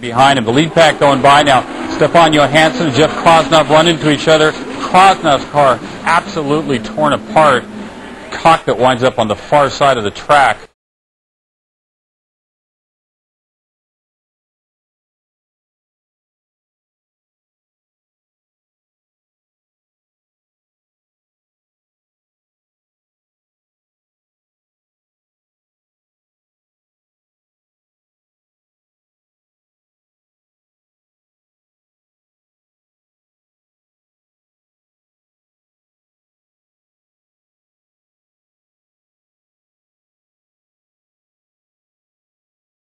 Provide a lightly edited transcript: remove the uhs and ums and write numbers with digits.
behind him. The lead pack going by now. Stefan Johansson and Jeff Krosnoff run into each other. Krosnoff's car absolutely torn apart. Cockpit winds up on the far side of the track.